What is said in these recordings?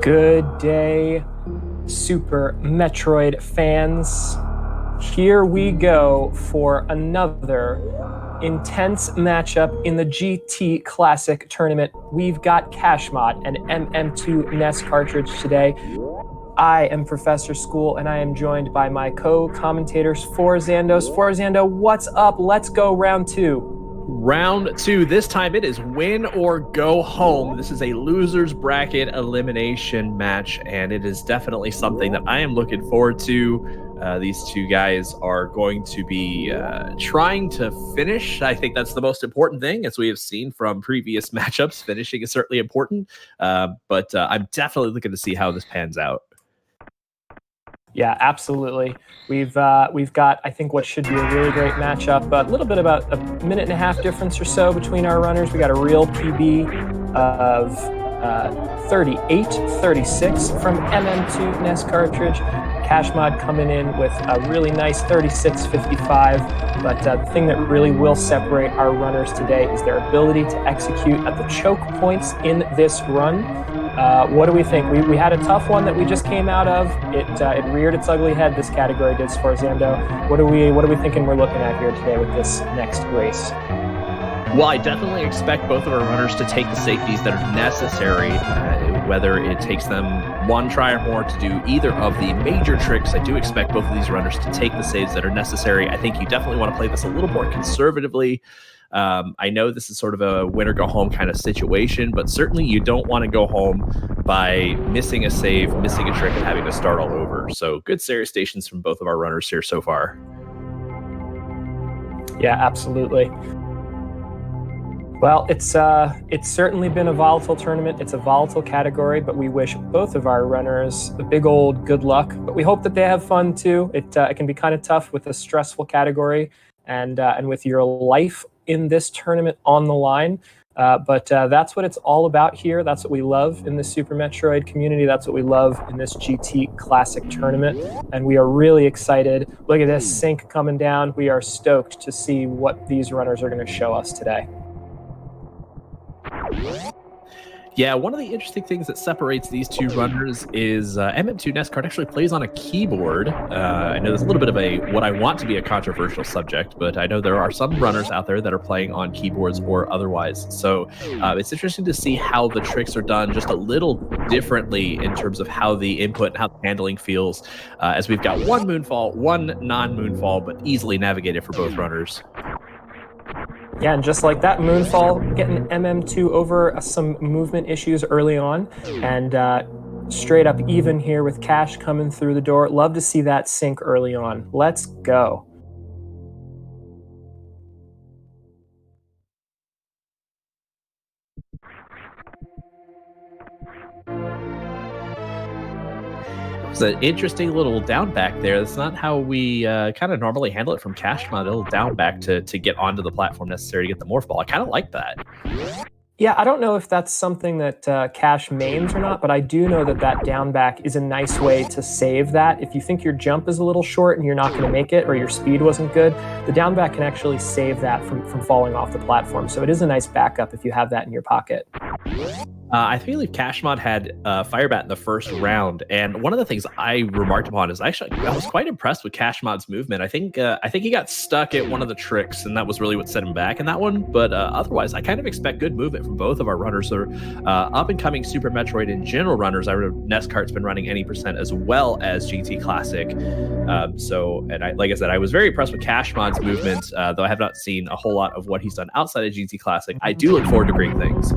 Good day, Super Metroid fans. Here we go for another intense matchup in the GT Classic Tournament. We've got kashmod and mm2nes cartridge today. I am Professor School, and I am joined by my co-commentators, Forzandos. Forzando, what's up? Let's go round two. Round two. This time it is win or go home. This is a loser's bracket elimination match, and it is definitely something that I am looking forward to. These two guys are going to be trying to finish. I think that's the most important thing, as we have seen from previous matchups. Finishing is certainly important, but I'm definitely looking to see how this pans out. Yeah, absolutely. We've got, I think, what should be a really great matchup. A little bit about a minute and a half difference or so between our runners. We got a real PB of 38-36 from mm2nes cartridge. Kashmod coming in with a really nice 36-55. But the thing that really will separate our runners today is their ability to execute at the choke points in this run. What do we think? We had a tough one that we just came out of. It reared its ugly head, this category did, Forzando. What are we thinking we're looking at here today with this next race? Well, I definitely expect both of our runners to take the safeties that are necessary, whether it takes them one try or more to do either of the major tricks. I do expect both of these runners to take the saves that are necessary. I think you definitely want to play this a little more conservatively. I know this is sort of a win or go home kind of situation, but certainly you don't want to go home by missing a save, missing a trick, and having to start all over. So good serious stations from both of our runners here so far. Yeah, absolutely. Well, it's certainly been a volatile tournament. It's a volatile category, but we wish both of our runners a big old good luck. But we hope that they have fun too. It can be kind of tough with a stressful category and with your life in this tournament on the line. But that's what it's all about here. That's what we love in the Super Metroid community. That's what we love in this GT Classic tournament. And we are really excited. Look at this sync coming down. We are stoked to see what these runners are going to show us today. Yeah, one of the interesting things that separates these two runners is mm2nescart actually plays on a keyboard. I know there's a little bit of what I want to be a controversial subject, but I know there are some runners out there that are playing on keyboards or otherwise. So it's interesting to see how the tricks are done just a little differently in terms of how the input and how the handling feels, as we've got one moonfall, one non-moonfall, but easily navigated for both runners. Yeah, and just like that, Moonfall getting MM2 over some movement issues early on, and straight up even here with Cash coming through the door. Love to see that sync early on. Let's go. It's an interesting little down back there. That's not how we kind of normally handle it from kashmod. A little down back to get onto the platform necessary to get the morph ball. I kind of like that. Yeah, I don't know if that's something that Cash mains or not, but I do know that down back is a nice way to save that. If you think your jump is a little short and you're not going to make it, or your speed wasn't good, the down back can actually save that from falling off the platform. So it is a nice backup if you have that in your pocket. I believe kashmod had Firebat in the first round, and one of the things I remarked upon is I was quite impressed with kashmod's movement. I think he got stuck at one of the tricks, and that was really what set him back in that one. But otherwise, I kind of expect good movement from both of our runners. They're up-and-coming Super Metroid in general runners. I know Nescart's been running any percent as well as GT Classic. Like I said, I was very impressed with kashmod's movement, though I have not seen a whole lot of what he's done outside of GT Classic. I do look forward to great things.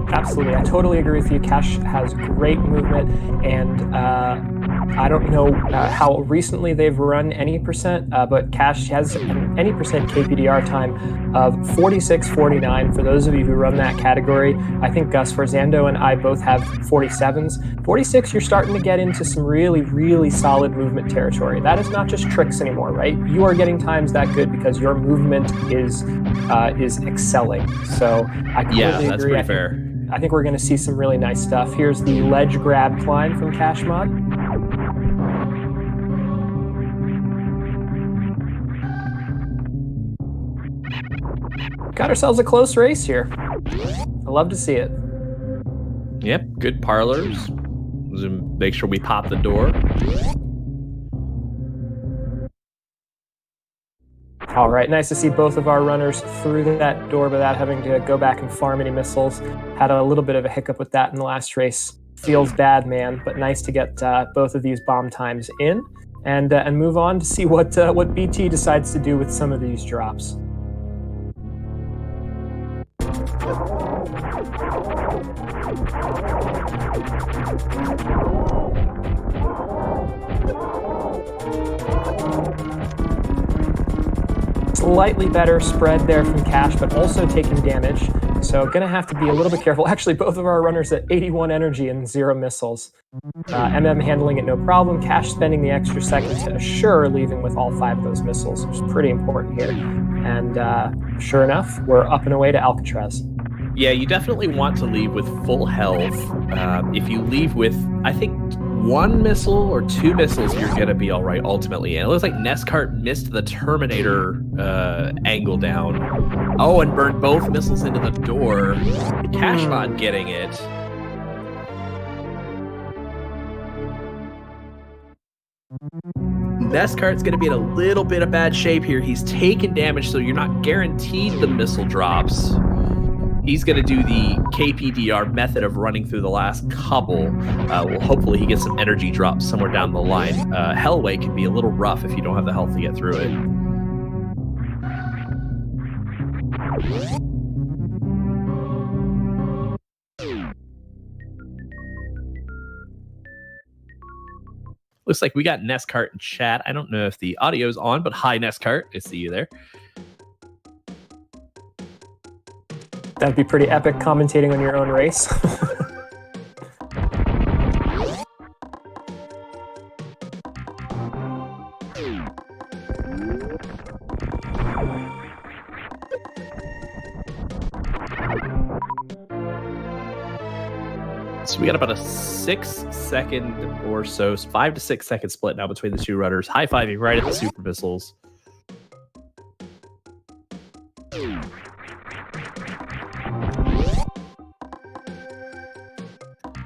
Absolutely. I totally agree with you. Cash has great movement, and I don't know how recently they've run any percent, but Cash has an any percent KPDR time of 46.49. For those of you who run that category, I think Gus Forzando and I both have 47s. 46, you're starting to get into some really, really solid movement territory. That is not just tricks anymore, right? You are getting times that good because your movement is excelling. So I completely agree. That's pretty fair. I think we're going to see some really nice stuff. Here's the ledge grab climb from kashmod. Got ourselves a close race here. I love to see it. Yep, good parlors. Make sure we pop the door. All right, nice to see both of our runners through that door without having to go back and farm any missiles. Had a little bit of a hiccup with that in the last race. Feels bad, man, but nice to get both of these bomb times in and move on to see what BT decides to do with some of these drops. Slightly better spread there from Cash, but also taking damage. So gonna have to be a little bit careful. Actually, both of our runners at 81 energy and 0 missiles. MM handling it no problem. Cash spending the extra second to assure leaving with all 5 of those missiles, which is pretty important here. And sure enough, we're up and away to Alcatraz. Yeah, you definitely want to leave with full health. If you leave with, I think, 1 missile or 2 missiles, you're going to be all right ultimately. And it looks like Nescart missed the Terminator angle down. Oh, and burned both missiles into the door. Kashmod getting it. Nescart's going to be in a little bit of bad shape here. He's taken damage, so you're not guaranteed the missile drops. He's going to do the KPDR method of running through the last couple. Well, hopefully he gets some energy drops somewhere down the line. Hellway can be a little rough if you don't have the health to get through it. Looks like we got Nescart in chat. I don't know if the audio's on, but hi, Nescart. I see you there. That'd be pretty epic commentating on your own race. So we got about a 6 second or so, 5 to 6 second split now between the two runners. High-fiving right at the super missiles.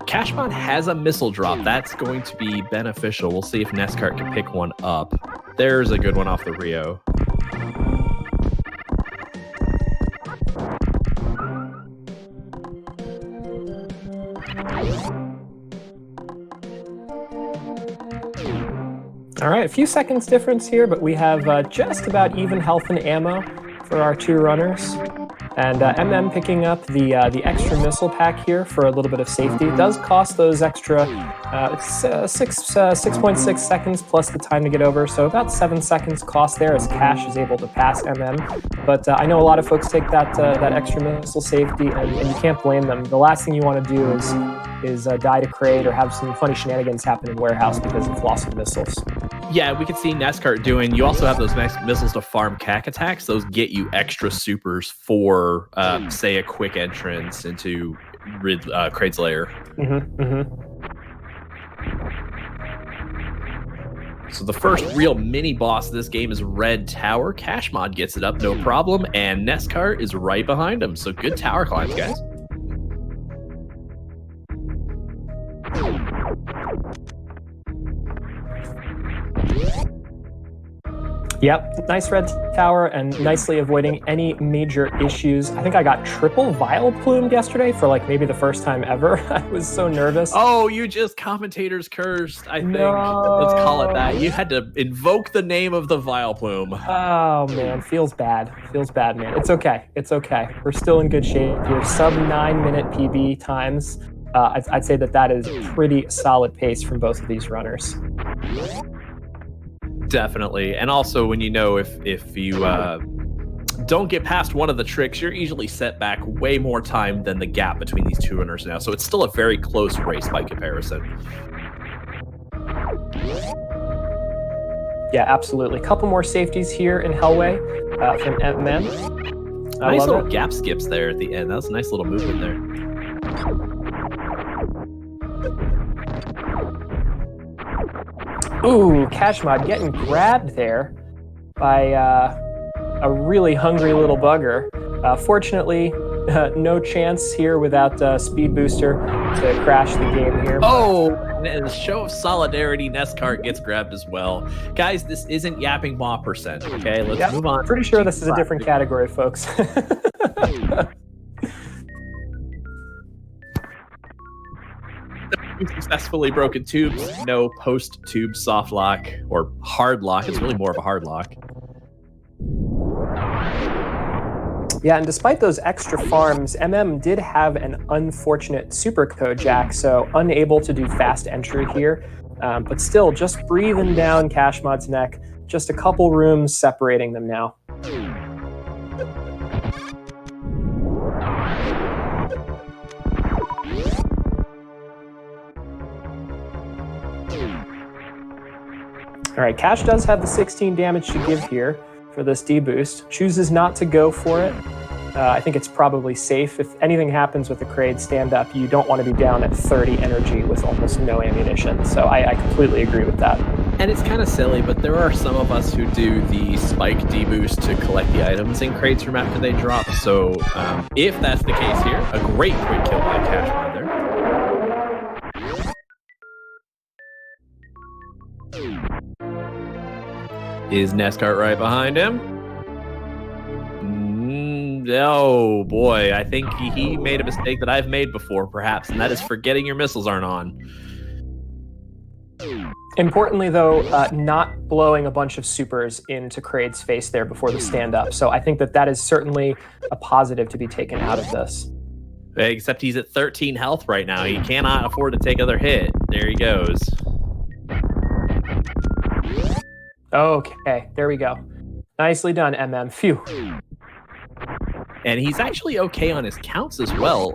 Kashmod has a missile drop. That's going to be beneficial. We'll see if Nescart can pick one up. There's a good one off the Rio. All right, a few seconds difference here, but we have just about even health and ammo for our two runners. And MM picking up the extra missile pack here for a little bit of safety. It does cost those extra 6.6 seconds plus the time to get over, so about 7 seconds cost there as Cash is able to pass MM. But I know a lot of folks take that extra missile safety, and you can't blame them. The last thing you want to do is die to crate or have some funny shenanigans happen in warehouse because of loss of missiles. Yeah, we could see Nescart doing. You also have those missiles to farm cack attacks. Those get you extra supers for, say, a quick entrance into Kraid's lair. So the first real mini boss of this game is Red Tower. Kashmod gets it up, no problem, and Nescart is right behind him. So good tower climbs, guys. Yep, nice red tower and nicely avoiding any major issues. I think I got triple vial plumed yesterday for like maybe the first time ever. I was so nervous. Oh, you just commentator's cursed, I think. No. Let's call it that. You had to invoke the name of the vial plume. Oh man, feels bad. Feels bad, man. It's okay. It's okay. We're still in good shape here. Sub 9-minute PB times. I'd say that is pretty solid pace from both of these runners. Definitely. And also when you know if you don't get past one of the tricks, you're easily set back way more time than the gap between these two runners now. So it's still a very close race by comparison. Yeah, absolutely. Couple more safeties here in Hellway from MM. Nice little gap skips there at the end. That was a nice little movement there. Ooh, Kashmod getting grabbed there by a really hungry little bugger. Fortunately, No chance here without speed booster to crash the game here. Oh, and a show of solidarity, Nescart gets grabbed as well. Guys, this isn't yapping maw percent, okay? Let's move on. Pretty sure this is a different category, folks. Successfully broken tubes, no post-tube soft lock or hard lock. It's really more of a hard lock. Yeah, and despite those extra farms, did have an unfortunate super code jack, so unable to do fast entry here. But still, just breathing down kashmod's neck. Just a couple rooms separating them now. All right, Cash does have the 16 damage to give here for this deboost. Chooses not to go for it. I think it's probably safe. If anything happens with the Kraid stand-up, you don't want to be down at 30 energy with almost no ammunition. So I completely agree with that. And it's kind of silly, but there are some of us who do the spike deboost to collect the items in crates from after they drop. So if that's the case here, a great quick kill by kashmod there. Is Nescart right behind him? Oh boy, I think he made a mistake that I've made before, perhaps, and that is forgetting your missiles aren't on. Importantly, though, not blowing a bunch of supers into Kraid's face there before the stand-up. So I think that is certainly a positive to be taken out of this. Except he's at 13 health right now. He cannot afford to take another hit. There he goes. Okay, there we go. Nicely done, Phew. And he's actually okay on his counts as well.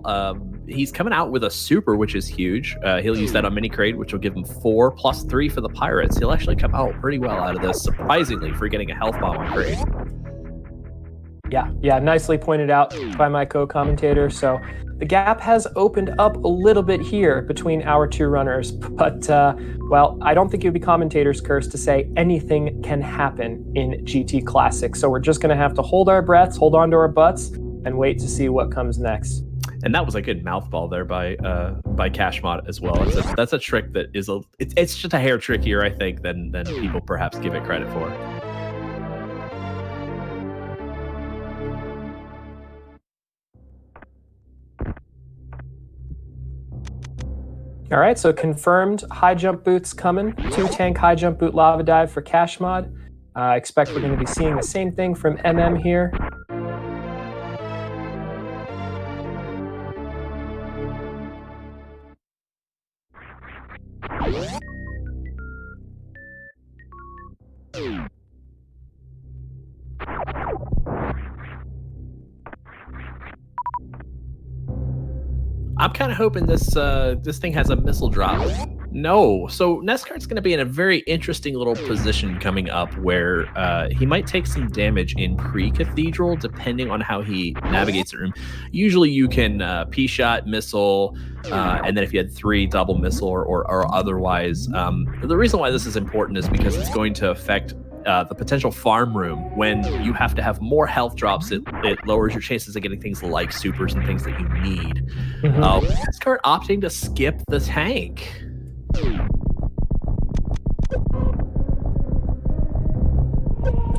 He's coming out with a super, which is huge. He'll use that on mini Kraid, which will give him 4 plus 3 for the pirates. He'll actually come out pretty well out of this, surprisingly, for getting a health bomb on Kraid. Yeah, nicely pointed out by my co-commentator. So the gap has opened up a little bit here between our two runners, but well, I don't think it would be commentator's curse to say anything can happen in GT Classic. So we're just going to have to hold our breaths, hold on to our butts, and wait to see what comes next. And that was a good mouthball there by kashmod as well. That's a trick that is it's just a hair trickier, I think, than people perhaps give it credit for. All right, so confirmed high jump boots coming. 2 tank high jump boot lava dive for kashmod. I expect we're going to be seeing the same thing from here. I'm kind of hoping this thing has a missile drop. No. So Nescart's going to be in a very interesting little position coming up where he might take some damage in pre-cathedral depending on how he navigates the room. Usually you can P-shot, missile, and then if you had 3, double missile or otherwise. The reason why this is important is because it's going to affect the potential farm room. When you have to have more health drops, it lowers your chances of getting things like supers and things that you need. Nescart opting to skip the tank.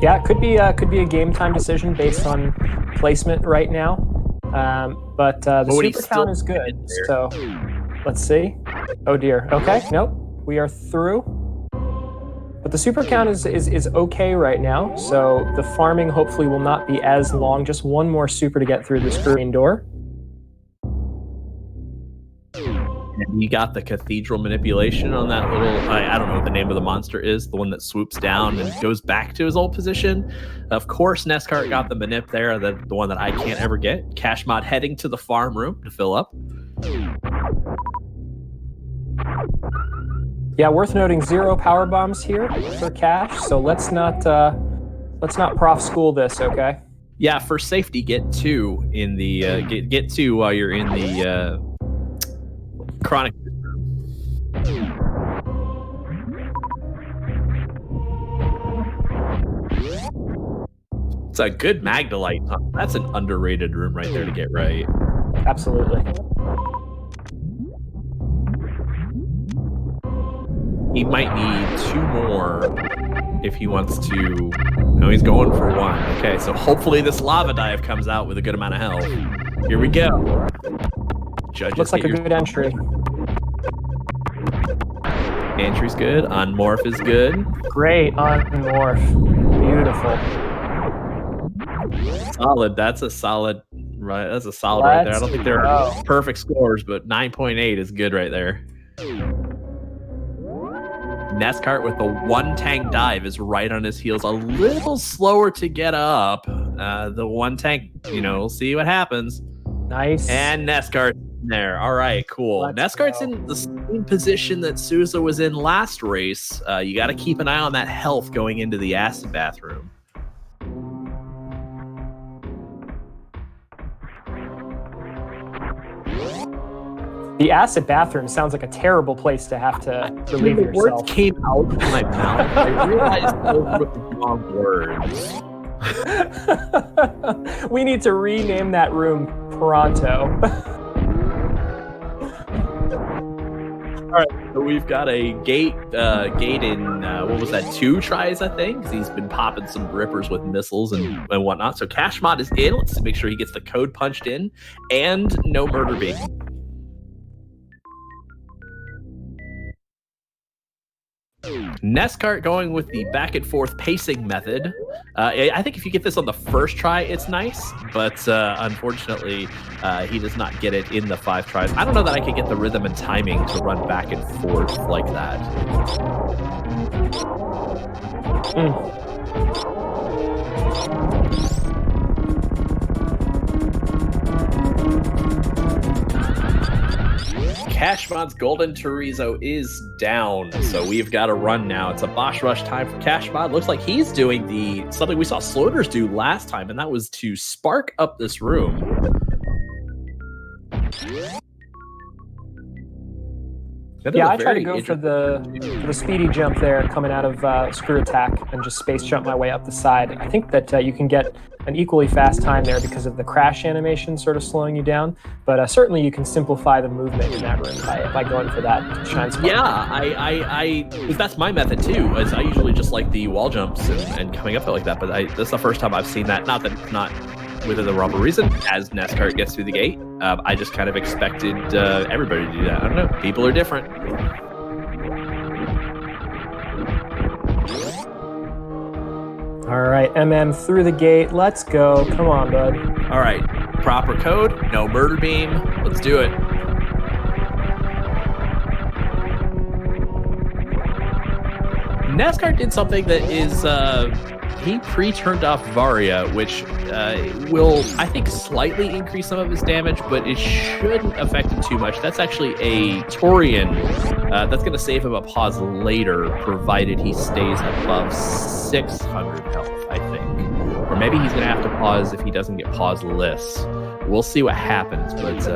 Yeah, it could be a game time decision based on placement right now. But the super count is good. So let's see. Oh dear. Okay, nope. We are through. But the super count is okay right now, so the farming hopefully will not be as long. Just one more super to get through the screen door. And you got the cathedral manipulation on that little, I don't know what the name of the monster is, the one that swoops down and goes back to his old position. Of course, Nescart got the manip there, the one that I can't ever get. kashmod heading to the farm room to fill up. Yeah, worth noting 0 power bombs here for Cash, so let's not prof school this, okay? Yeah, for safety, get 2 in the get 2 while you're in the chronic room. It's a good Magdalite. Huh? That's an underrated room right there to get right. Absolutely. He might need 2 more if he wants to. No, he's going for 1. Okay, so hopefully this lava dive comes out with a good amount of health. Here we go. Judges, looks like a good entry. Entry's good. Unmorph is good. Great unmorph. Beautiful. Solid. That's a solid. Right. That's a solid right there. I don't think there are perfect scores, but 9.8 is good right there. Nescart with the 1 tank dive is right on his heels. A little slower to get up. The 1 tank, we'll see what happens. Nice. And Nescart there. All right, cool. Nescart's in the same position that Souza was in last race. You got to keep an eye on that health going into the acid bathroom. The acid bathroom sounds like a terrible place to have to relieve yourself. The words came out of my mouth. I realized those were the wrong words. We need to rename that room pronto. All right, so we've got a gate in, what was that, 2 tries, I think? 'Cause he's been popping some rippers with missiles and whatnot. So kashmod is in. Let's make sure he gets the code punched in. And no murder beam. Nescart going with the back and forth pacing method. I think if you get this on the first try, it's nice, but unfortunately, he does not get it in the 5 tries. I don't know that I could get the rhythm and timing to run back and forth like that. Kashmod's Golden Chorizo is down, so we've got a run now. It's a boss rush time for Kashmod. Looks like he's doing something we saw Sloters do last time, and that was to spark up this room. Yeah, I try to go for the speedy jump there coming out of screw attack and just space jump my way up the side. I think that you can get an equally fast time there because of the crash animation sort of slowing you down, but certainly you can simplify the movement in that room by going for that shine spark. Yeah, that's my method too, is I usually just like the wall jumps and coming up like that, but that's the first time I've seen that. Not that it's not within the proper reason, as Nescart gets through the gate. I just kind of expected everybody to do that. I don't know. People are different. All right, through the gate. Let's go. Come on, bud. All right. Proper code. No murder beam. Let's do it. Nescart did something that is... he pre-turned off Varia, which will, I think, slightly increase some of his damage, but it shouldn't affect him too much. That's actually a Torian. That's going to save him a pause later, provided he stays above 600 health, I think. Or maybe he's going to have to pause if he doesn't get pause-less. We'll see what happens, but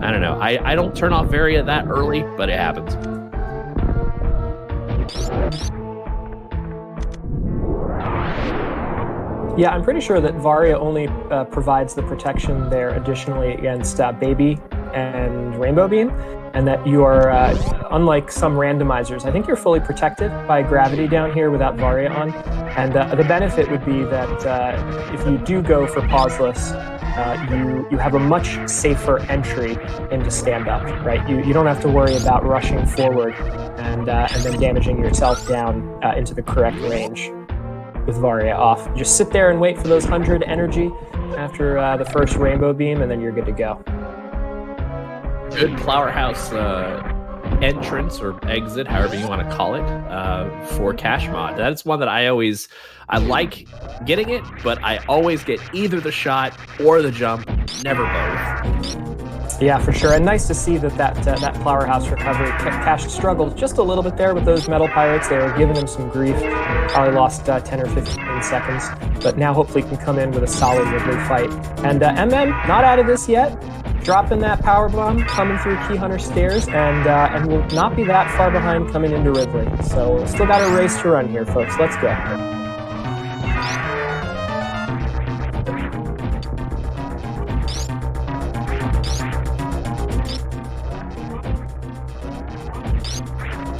I don't know. I don't turn off Varia that early, but it happens. Yeah, I'm pretty sure that Varia only provides the protection there additionally against Baby and Rainbow Beam, and that you are, unlike some randomizers, I think you're fully protected by gravity down here without Varia on, and the benefit would be that if you do go for pauseless, you have a much safer entry into stand-up, right? You don't have to worry about rushing forward and then damaging yourself down into the correct range with Varia off. You just sit there and wait for those 100 energy after the first Rainbow Beam, and then you're good to go. Good Flowerhouse entrance or exit, however you want to call it, for kashmod. That's one that I like getting it, but I always get either the shot or the jump, never both. Yeah, for sure. And nice to see that Flowerhouse recovery. Cash struggled just a little bit there with those metal pirates. They were giving him some grief. Probably lost 10 or 15 seconds. But now hopefully can come in with a solid Ridley fight. And not out of this yet. Dropping that power bomb, coming through Key Hunter stairs, and will not be that far behind coming into Ridley. So still got a race to run here, folks. Let's go.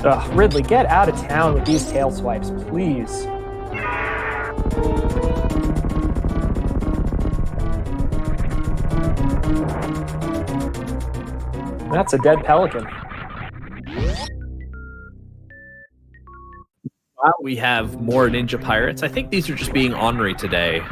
Ugh, Ridley, get out of town with these tail swipes, please. That's a dead pelican. Wow, we have more ninja pirates. I think these are just being ornery today.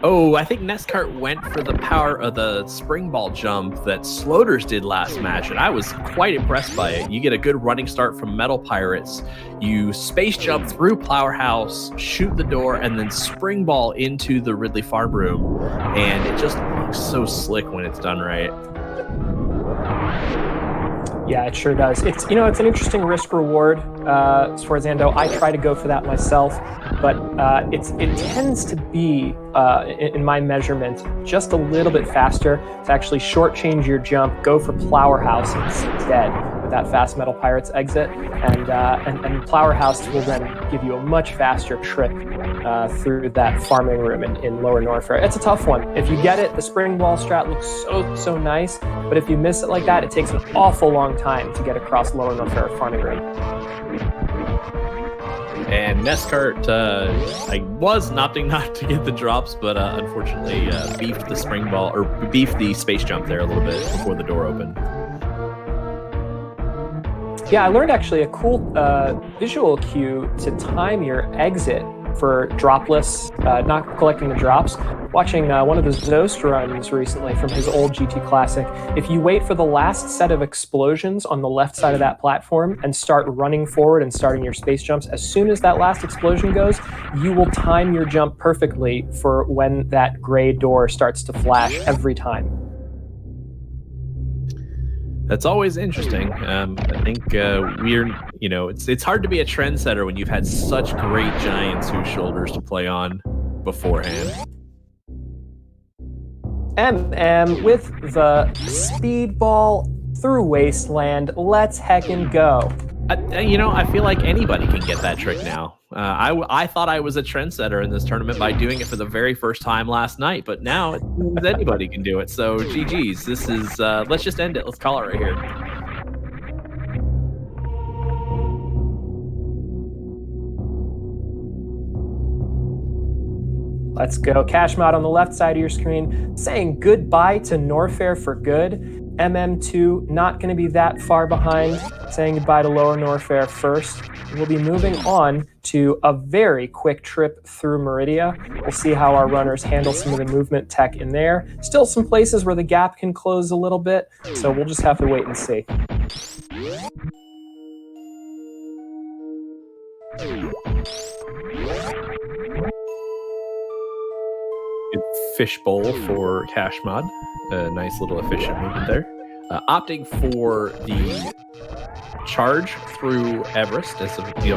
Oh, I think Nescart went for the power of the spring ball jump that Sloters did last match, and I was quite impressed by it. You get a good running start from Metal Pirates. You space jump through Powerhouse, shoot the door, and then spring ball into the Ridley Farm Room. And it just looks so slick when it's done right. Yeah, it sure does. It's it's an interesting risk reward for Zando. I try to go for that myself, but it tends to be in my measurement just a little bit faster to actually shortchange your jump, go for Plowerhouse instead with that fast Metal Pirates exit, and Plowerhouse will then give you a much faster trip through that farming room in Lower Norfair. It's a tough one. If you get it, the spring ball strat looks so nice, but if you miss it like that, it takes an awful long time to get across Lower Norfair farming room. And Nescart, I was opting not to get the drops, but unfortunately beefed the spring ball, or beefed the space jump there a little bit before the door opened. Yeah, I learned actually a cool visual cue to time your exit for dropless, not collecting the drops. Watching one of the Zost runs recently from his old GT Classic, if you wait for the last set of explosions on the left side of that platform and start running forward and starting your space jumps, as soon as that last explosion goes, you will time your jump perfectly for when that gray door starts to flash every time. That's always interesting. I think it's hard to be a trendsetter when you've had such great giants whose shoulders to play on beforehand. With the speedball through Wasteland, let's heckin' go. I feel like anybody can get that trick now. I thought I was a trendsetter in this tournament by doing it for the very first time last night, but now anybody can do it. So GG's. This is let's just end it. Let's call it right here. Let's go. Kashmod on the left side of your screen saying goodbye to Norfair for good. MM2 not going to be that far behind, saying goodbye to Lower Norfair first. We'll be moving on to a very quick trip through Meridia. We'll see how our runners handle some of the movement tech in there. Still some places where the gap can close a little bit, so we'll just have to wait and see. Fishbowl for Kashmod. A nice little efficient movement there. Opting for the charge through Everest.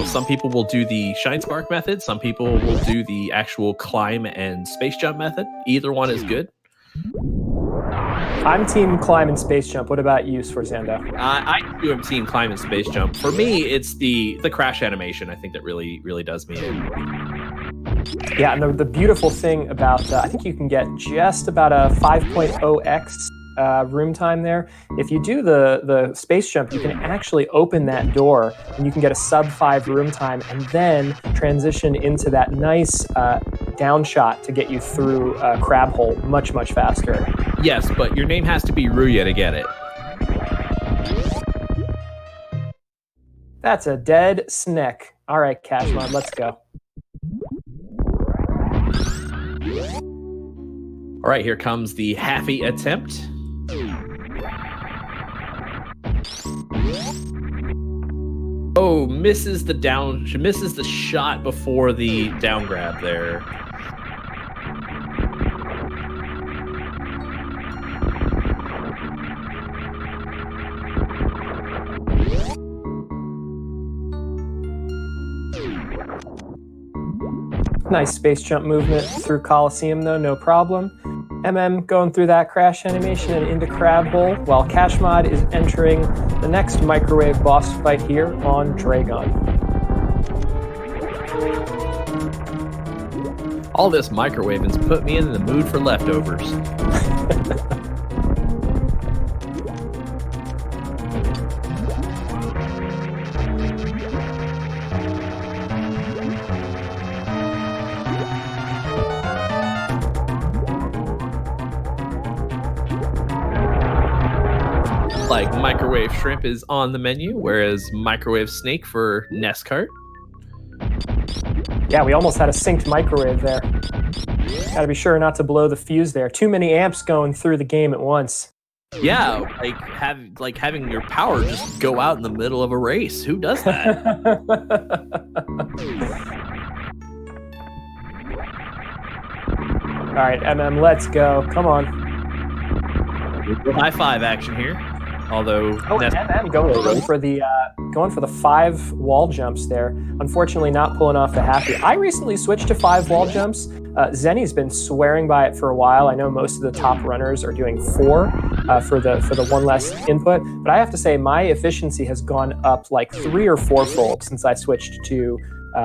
Some people will do the Shine Spark method. Some people will do the actual climb and space jump method. Either one is good. I'm team climb and space jump. What about you, Sforzando? I do a team climb and space jump. For me, it's the crash animation. I think that really does me in. Yeah, and the beautiful thing about, I think you can get just about a 5.0x room time there. If you do the space jump, you can actually open that door and you can get a sub 5 room time and then transition into that nice down shot to get you through Crab Hole much faster. Yes, but your name has to be Ruya to get it. That's a dead snick. All right, Kashmod, let's go. All right, here comes the Happy attempt. Oh, misses the shot before the down grab there. Nice space jump movement through Coliseum though, no problem. MM going through that crash animation and into Crab Hole, while Kashmod is entering the next microwave boss fight here on Dragon. All this microwaving's put me in the mood for leftovers. like microwave shrimp is on the menu, whereas microwave snake for Nescart. Yeah, we almost had a synced microwave there. Got to be sure not to blow the fuse there. Too many amps going through the game at once. Yeah, like having your power just go out in the middle of a race. Who does that? All right, let's go. Come on. High five action here. Although going for the 5 wall jumps there. Unfortunately, not pulling off the happy. I recently switched to 5 wall jumps. Zenny's been swearing by it for a while. I know most of the top runners are doing 4 for the one less input, but I have to say my efficiency has gone up like 3 or 4-fold since I switched to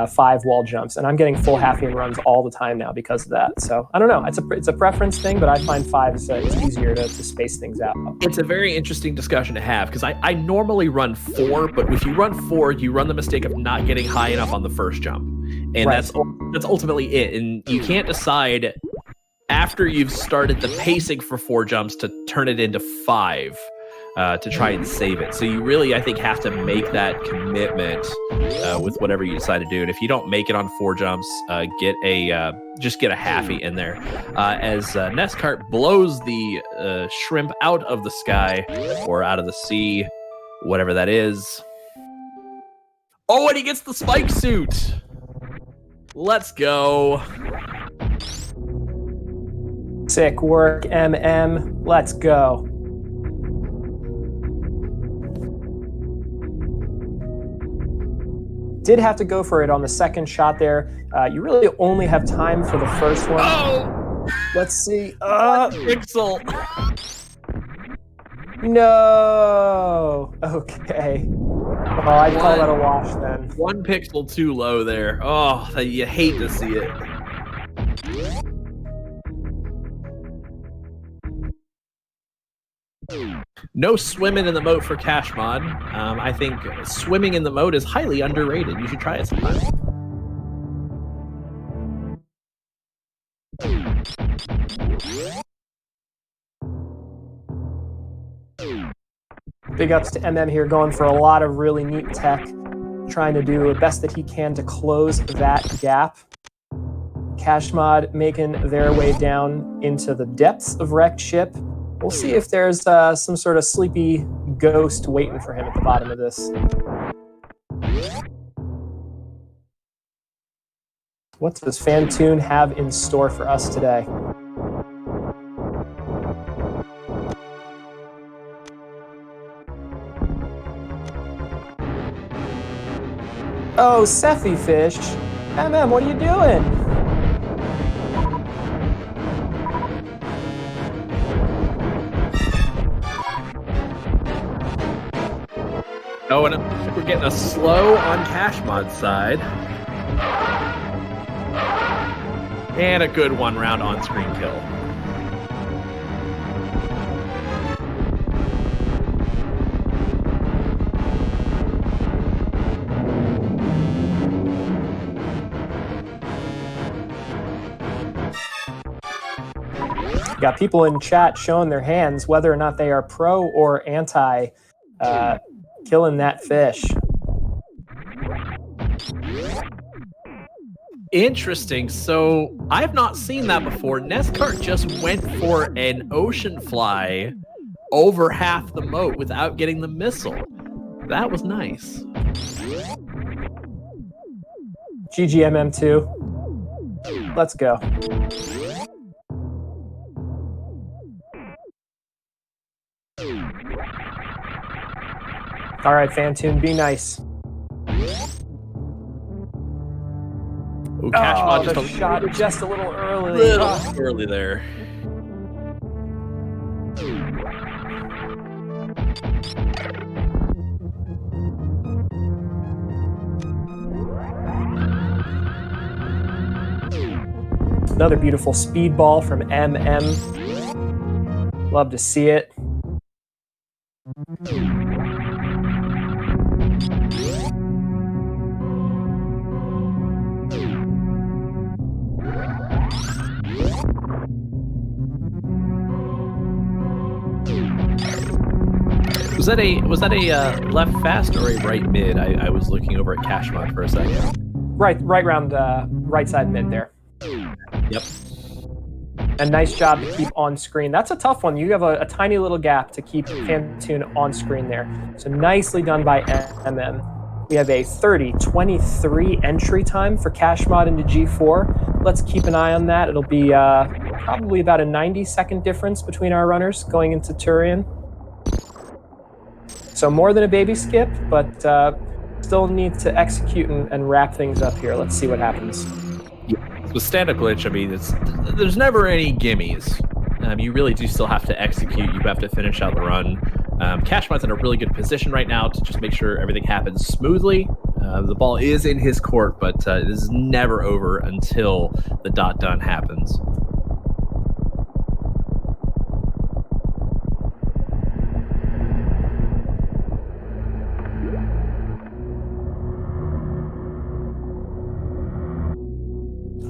5 wall jumps, and I'm getting full Halfian runs all the time now because of that. So I don't know, it's a preference thing, but I find 5 is easier to space things out. It's a very interesting discussion to have because I normally run 4, but if you run 4, you run the mistake of not getting high enough on the first jump, and right. that's ultimately it. And you can't decide after you've started the pacing for 4 jumps to turn it into 5. To try and save it. So you really, I think, have to make that commitment with whatever you decide to do. And if you don't make it on 4 jumps, just get a halfie in there. As Nescart blows the shrimp out of the sky or out of the sea, whatever that is. Oh, and he gets the spike suit. Let's go. Sick work, MM. Let's go. Did have to go for it on the second shot there. You really only have time for the first one. Oh! Let's see. Pixel. No. Okay. Oh, I'd call that a wash then. 1 pixel too low there. Oh, you hate to see it. No swimming in the moat for Kashmod. I think swimming in the moat is highly underrated. You should try it sometime. Big ups to MM here, going for a lot of really neat tech, trying to do the best that he can to close that gap. Kashmod making their way down into the depths of wrecked ship. We'll see if there's some sort of sleepy ghost waiting for him at the bottom of this. What does Fantoon have in store for us today? Oh, Sephi Fish. MM, what are you doing? Oh, and we're getting a slow on Kashmod's side. And a good 1-round on-screen kill. Got people in chat showing their hands whether or not they are pro or anti killing that fish. Interesting. So I've not seen that before. Nescart just went for an ocean fly over half the moat without getting the missile. That was nice. GGMM2. Let's go. All right, Fantoon, be nice. Ooh, Kashmod just a little early. Early there. Another beautiful speed ball from MM. Love to see it. Was that a left fast or a right mid? I was looking over at kashmod for a second. Right round, right side mid there. Yep. And nice job to keep on screen. That's a tough one. You have a tiny little gap to keep Fantune on screen there. So nicely done by MM. We have a 30-23 entry time for kashmod into G4. Let's keep an eye on that. It'll be probably about a 90-second difference between our runners going into Turian. So more than a baby skip, but still need to execute and wrap things up here. Let's see what happens. With stand-up glitch, I mean, there's never any gimmies. You really do still have to execute. You have to finish out the run. kashmod's in a really good position right now to just make sure everything happens smoothly. The ball is in his court, but it is never over until the dot done happens.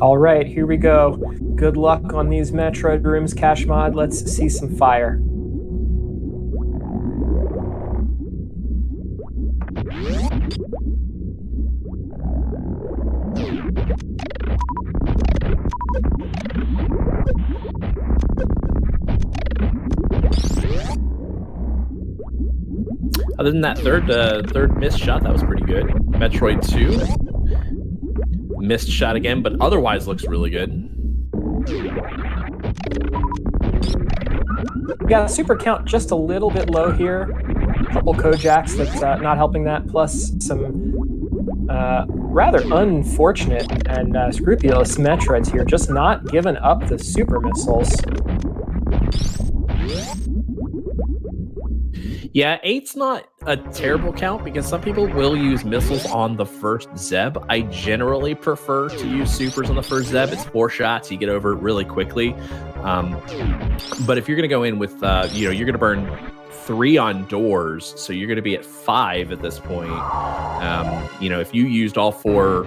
All right, here we go. Good luck on these Metroid rooms, kashmod. Let's see some fire. Other than that third missed shot, that was pretty good. Metroid 2. Missed shot again, but otherwise looks really good. We got a super count just a little bit low here. A couple Kojaks that's not helping that, plus some rather unfortunate and scrupulous Metroids here, just not giving up the super missiles. Yeah, 8's not a terrible count because some people will use missiles on the first Zeb. I generally prefer to use supers on the first Zeb. It's 4 shots, you get over it really quickly. But if you're going to go in with, you're going to burn 3 on doors, so you're going to be at 5 at this point. If you used all 4...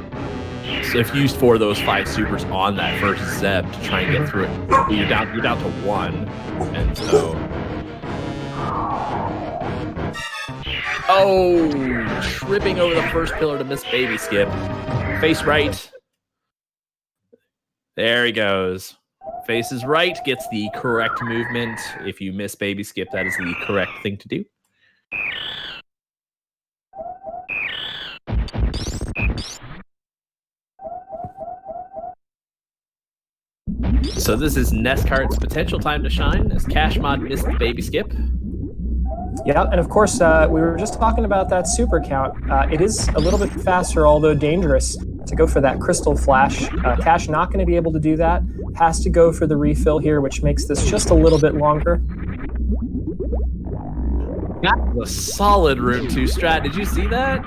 So if you used 4 of those 5 supers on that first Zeb to try and get through it, you're down to 1. And so... Oh, tripping over the first pillar to miss baby skip. Face right. There he goes. Face is right, gets the correct movement. If you miss baby skip, that is the correct thing to do. So this is Nescart's potential time to shine as kashmod missed the baby skip. Yeah, and of course, we were just talking about that super count. It is a little bit faster, although dangerous, to go for that crystal flash. Cash not going to be able to do that. Has to go for the refill here, which makes this just a little bit longer. That was a solid room 2 strat. Did you see that?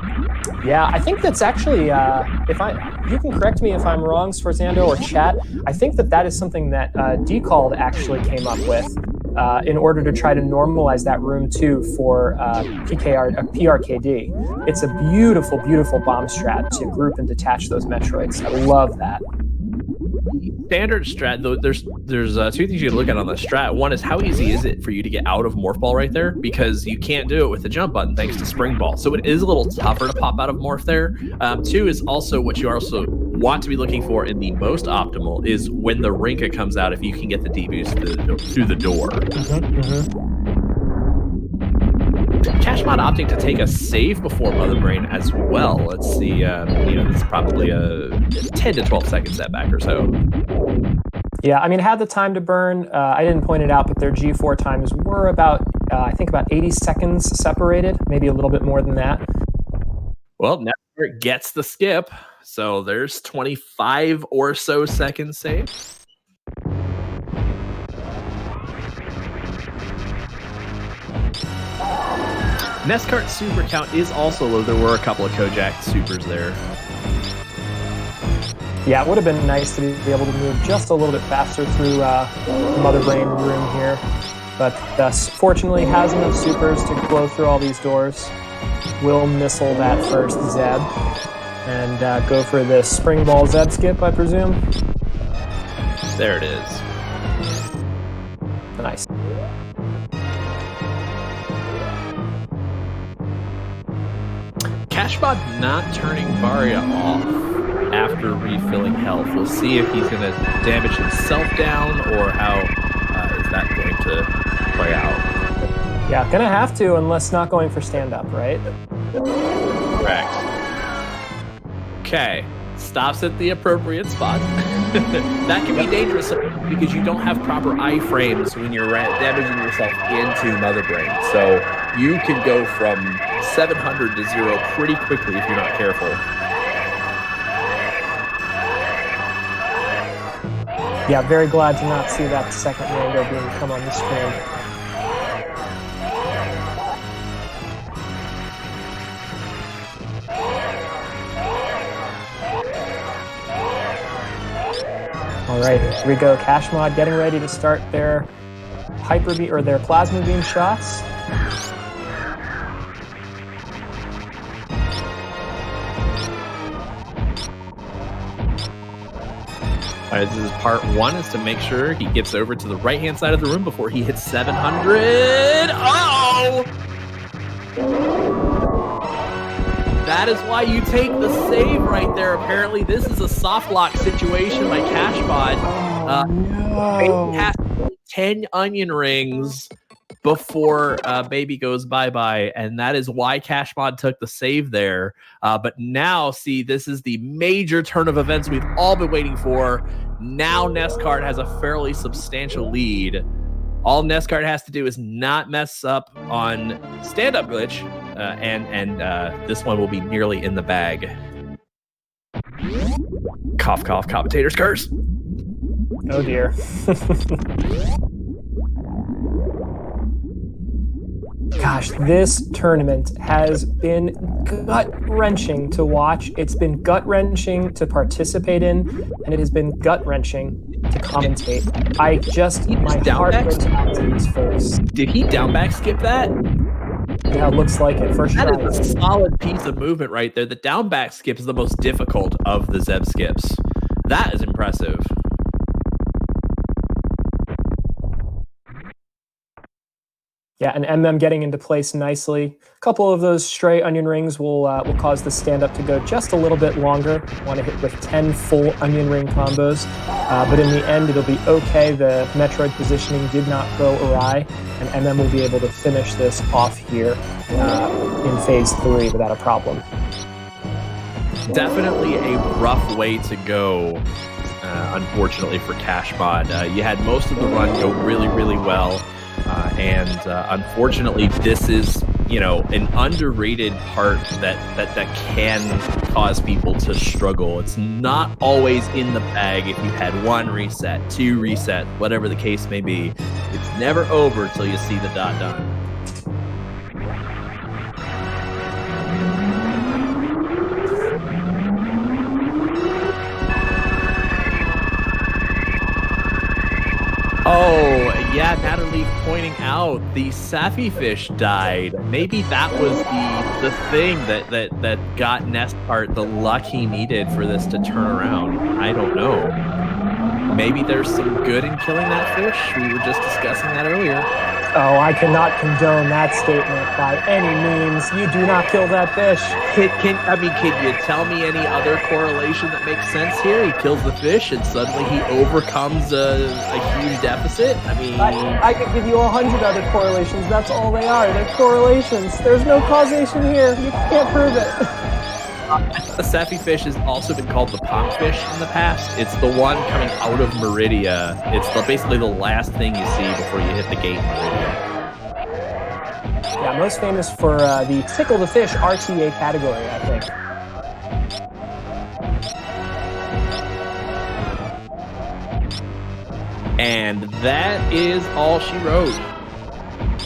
Yeah, I think that's actually, you can correct me if I'm wrong, Sforzando or chat. I think that is something that Decalled actually came up with. In order to try to normalize that room 2 for PRKD. It's a beautiful, beautiful bomb strat to group and detach those Metroids. I love that. Standard strat, though, there's 2 things you can look at on the strat. One is how easy is it for you to get out of Morph Ball right there? Because you can't do it with the jump button thanks to Spring Ball. So it is a little tougher to pop out of Morph there. 2 is also what you also want to be looking for in the most optimal is when the Rinka comes out, if you can get the D-boost through the door. Kashmod opting to take a save before Mother Brain as well. Let's see, it's probably a 10 to 12 second setback or so. Yeah, I mean, had the time to burn. I didn't point it out, but their G4 times were about, I think about 80 seconds separated, maybe a little bit more than that. Well, Nescart gets the skip, so there's 25 or so seconds saved. Nescart's super count is also low. There were a couple of Kojak supers there. Yeah, it would have been nice to be able to move just a little bit faster through the Mother Brain room here. But fortunately has enough supers to blow through all these doors. Will missile that first Zeb. And go for the Spring Ball Zeb skip, I presume. There it is. Nice. kashmod not turning Varia off after refilling health. We'll see if he's going to damage himself down or how is that going to play out. Yeah, gonna have to unless not going for stand-up, right? Correct. Okay, stops at the appropriate spot. That can be dangerous because you don't have proper iframes when you're damaging yourself into Mother Brain. So you can go from 700 to 0 pretty quickly if you're not careful. Yeah, very glad to not see that second rainbow beam come on the screen. All right, here we go. Kashmod getting ready to start their hyper beam or their plasma beam shots. All right, this is part one, is to make sure he gets over to the right-hand side of the room before he hits 700. Oh! That is why you take the save right there. Apparently, this is a soft lock situation by kashmod. No. Baby has 10 onion rings before Baby goes bye-bye, and that is why kashmod took the save there. But now, see, this is the major turn of events we've all been waiting for. Now Nescart has a fairly substantial lead. All Nescart has to do is not mess up on stand-up glitch, and this one will be nearly in the bag. Cough, cough, commentator's curse. Oh dear. Gosh, this tournament has been gut-wrenching to watch. It's been gut-wrenching to participate in, and it has been gut-wrenching to commentate. My heart goes out to these folks. Did he down back skip that? Yeah, it looks like it. First try. That is a solid piece of movement right there. The down back skip is the most difficult of the Zeb skips. That is impressive. Yeah, and MM getting into place nicely. A couple of those stray onion rings will cause the stand-up to go just a little bit longer. Want to hit with 10 full onion ring combos. But in the end, it'll be okay. The Metroid positioning did not go awry, and MM will be able to finish this off here in phase 3 without a problem. Definitely a rough way to go, unfortunately, for kashmod. You had most of the run go really, really well. And unfortunately, this is, an underrated part that can cause people to struggle. It's not always in the bag if you had 1 reset, 2 reset, whatever the case may be. It's never over until you see the dot done. Oh, yeah, Natalie pointing out the Safi fish died. Maybe that was the thing that got Nescart the luck he needed for this to turn around. I don't know. Maybe there's some good in killing that fish. We were just discussing that earlier. Oh, I cannot condone that statement by any means. You do not kill that fish. Can you tell me any other correlation that makes sense here? He kills the fish and suddenly he overcomes a huge deficit? I could give you 100 other correlations. That's all they are. They're correlations. There's no causation here. You can't prove it. The Safi fish has also been called the pond fish in the past. It's the one coming out of Meridia. It's basically the last thing you see before you hit the gate in Meridia. Yeah, most famous for the Tickle the Fish RTA category, I think. And that is all she wrote.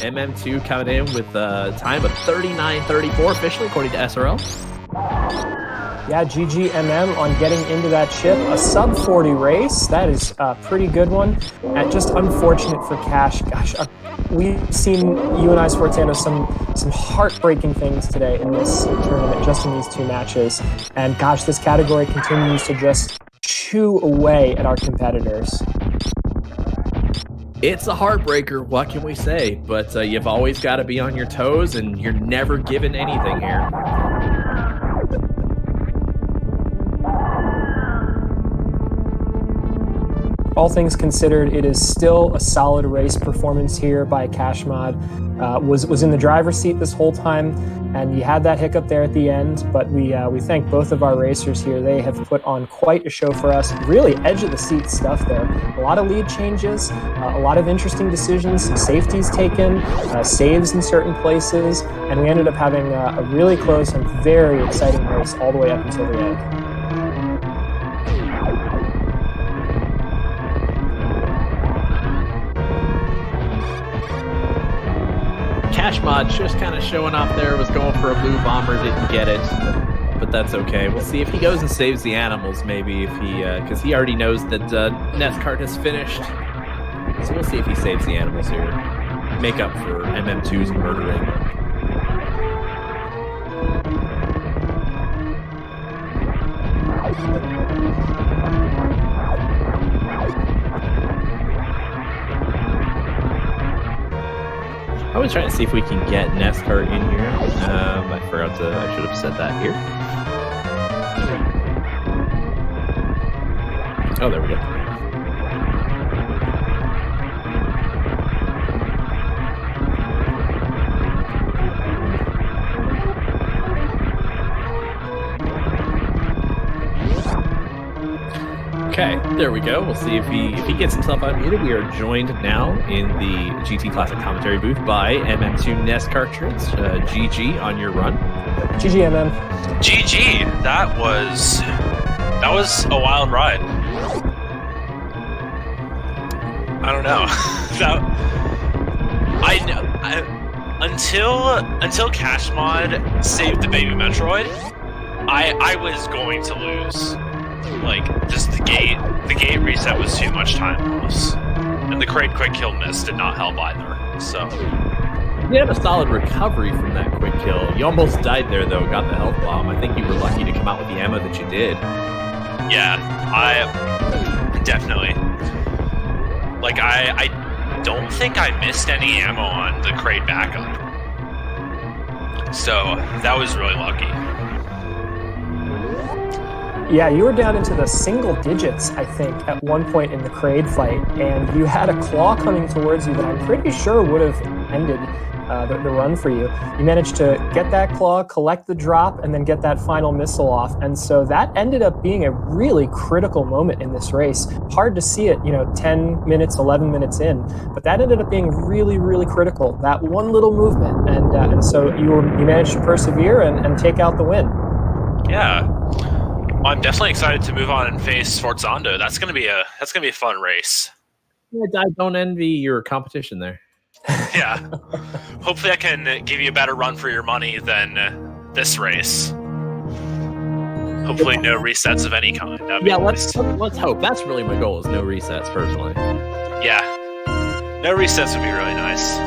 MM2 coming in with a time of 39:34 officially, according to SRL. Yeah, GGMM on getting into that ship. A sub 40 race. That is a pretty good one. And just unfortunate for Cash. Gosh, we've seen you and I, Sforzano, some heartbreaking things today in this tournament, just in these 2 matches. And gosh, this category continues to just chew away at our competitors. It's a heartbreaker, what can we say? But you've always got to be on your toes, and you're never given anything here. all things considered, it is still a solid race performance here by kashmod. Was in the driver's seat this whole time, and you had that hiccup there at the end, but we thank both of our racers here. They have put on quite a show for us. Really edge of the seat stuff there. A lot of lead changes, a lot of interesting decisions, some safeties taken, saves in certain places, and we ended up having a really close and very exciting race all the way up until the end. kashmod just kind of showing off there, was going for a blue bomber, didn't get it, but that's okay. We'll see if he goes and saves the animals, maybe, if he because he already knows that Nescart has finished. So we'll see if he saves the animals here. Make up for MM2's murdering. I was trying to see if we can get Nescart in here. I should have said that here. Oh, there we go. Okay, there we go. We'll see if he gets himself unmuted. We are joined now in the GT Classic commentary booth by mm2nescartridge. GG on your run. GG, MM. GG. That was a wild ride. I don't know. Until kashmod saved the baby Metroid, I was going to lose. Like, just the gate reset was too much time loss. And the crate quick kill miss did not help either, so. You had a solid recovery from that quick kill. You almost died there, though, got the health bomb. I think you were lucky to come out with the ammo that you did. Yeah, I definitely. Like, I don't think I missed any ammo on the crate backup. So, that was really lucky. Yeah, you were down into the single digits, I think, at one point in the Kraid fight, and you had a claw coming towards you that I'm pretty sure would have ended the run for you. You managed to get that claw, collect the drop, and then get that final missile off, and so that ended up being a really critical moment in this race. Hard to see it, 10 minutes, 11 minutes in, but that ended up being really, really critical, that one little movement, and so you managed to persevere and take out the win. Yeah. I'm definitely excited to move on and face Sforzando. That's gonna be a fun race. Yeah, I don't envy your competition there. Yeah. Hopefully I can give you a better run for your money than this race. Hopefully no resets of any kind. Yeah, let's hope. That's really my goal, is no resets, personally. Yeah. No resets would be really nice.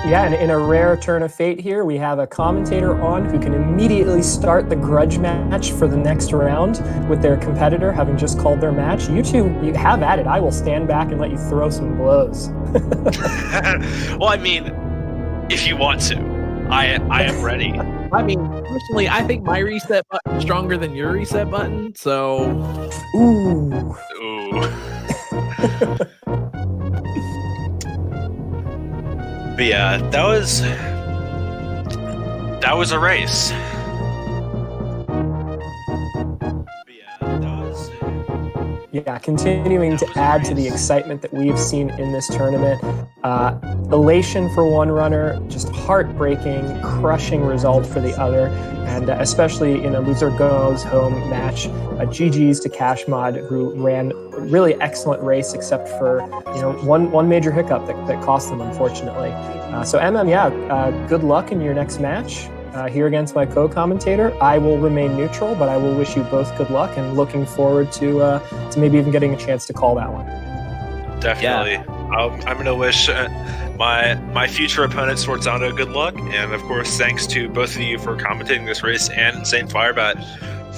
Yeah, and in a rare turn of fate here, we have a commentator on who can immediately start the grudge match for the next round with their competitor having just called their match. You have at it. I will stand back and let you throw some blows. Well, I mean, if you want to, I am ready. I mean, personally, I think my reset button is stronger than your reset button, so... Ooh. But yeah, that was a race. Yeah, continuing to add to the excitement that we've seen in this tournament. Elation for one runner, just heartbreaking, crushing result for the other, and especially in a loser goes home match. GG's to kashmod, who ran a really excellent race, except for one major hiccup that cost them, unfortunately. So good luck in your next match. Here against my co-commentator. I will remain neutral, but I will wish you both good luck, and looking forward to maybe even getting a chance to call that one. Definitely. Yeah. I'm going to wish my future opponent Sforzando good luck, and of course thanks to both of you for commentating this race, and Insane Firebat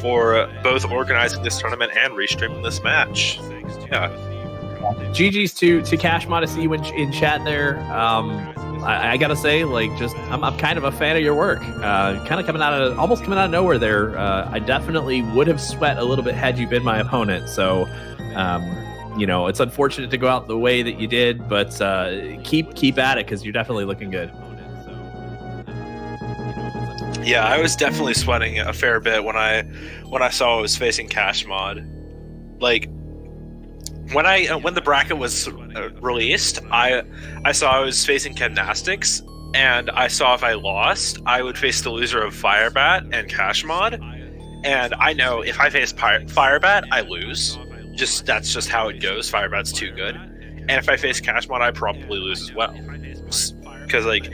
for both organizing this tournament and restreaming this match. Yeah. GG's to kashmod. I see you in chat there. I gotta say, I'm kind of a fan of your work. Kind of almost coming out of nowhere there. I definitely would have sweat a little bit had you been my opponent. So it's unfortunate to go out the way that you did, but keep at it, because you're definitely looking good. Yeah, I was definitely sweating a fair bit when I saw I was facing kashmod. Like when the bracket was released, I saw I was facing Gymnastics, and I saw if I lost, I would face the loser of Firebat and kashmod. And I know if I face Firebat, I lose. That's just how it goes. Firebat's too good. And if I face kashmod, I probably lose as well. Because like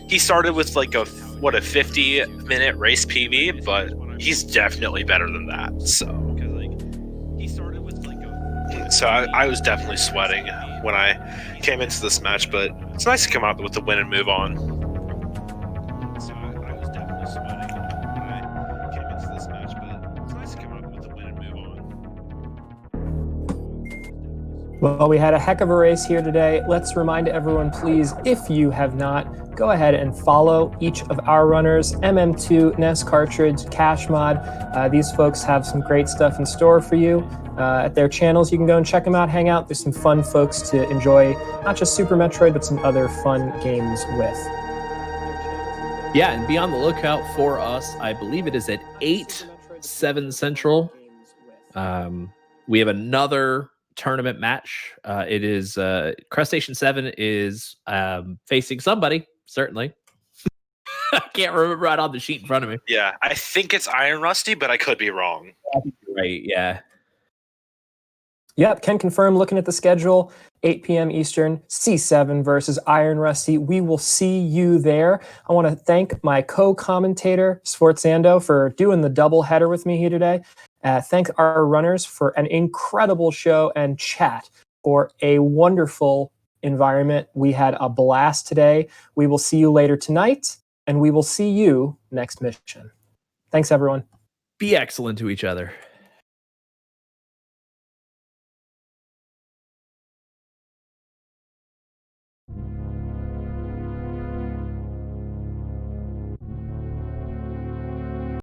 he started with like a 50-minute race PB, but he's definitely better than that. So I was definitely sweating when I came into this match, but it's nice to come out with the win and move on. Well, we had a heck of a race here today. Let's remind everyone, please, if you have not, go ahead and follow each of our runners, mm2nescartridge, kashmod. These folks have some great stuff in store for you at their channels. You can go and check them out, hang out. There's some fun folks to enjoy, not just Super Metroid, but some other fun games with. Yeah, and be on the lookout for us. I believe it is at 8/7 Central. We have another tournament match. It is Crustacean 7 is facing somebody, certainly. I can't remember right on the sheet in front of me. Yeah, I think it's Iron Rusty, but I could be wrong. Right, yeah. Yep, can confirm, looking at the schedule, 8 p.m. Eastern, C7 versus Iron Rusty. We will see you there. I want to thank my co-commentator, Sforzando, for doing the double header with me here today. Thank our runners for an incredible show, and chat for a wonderful environment. We had a blast today. We will see you later tonight, and we will see you next mission. Thanks, everyone. Be excellent to each other.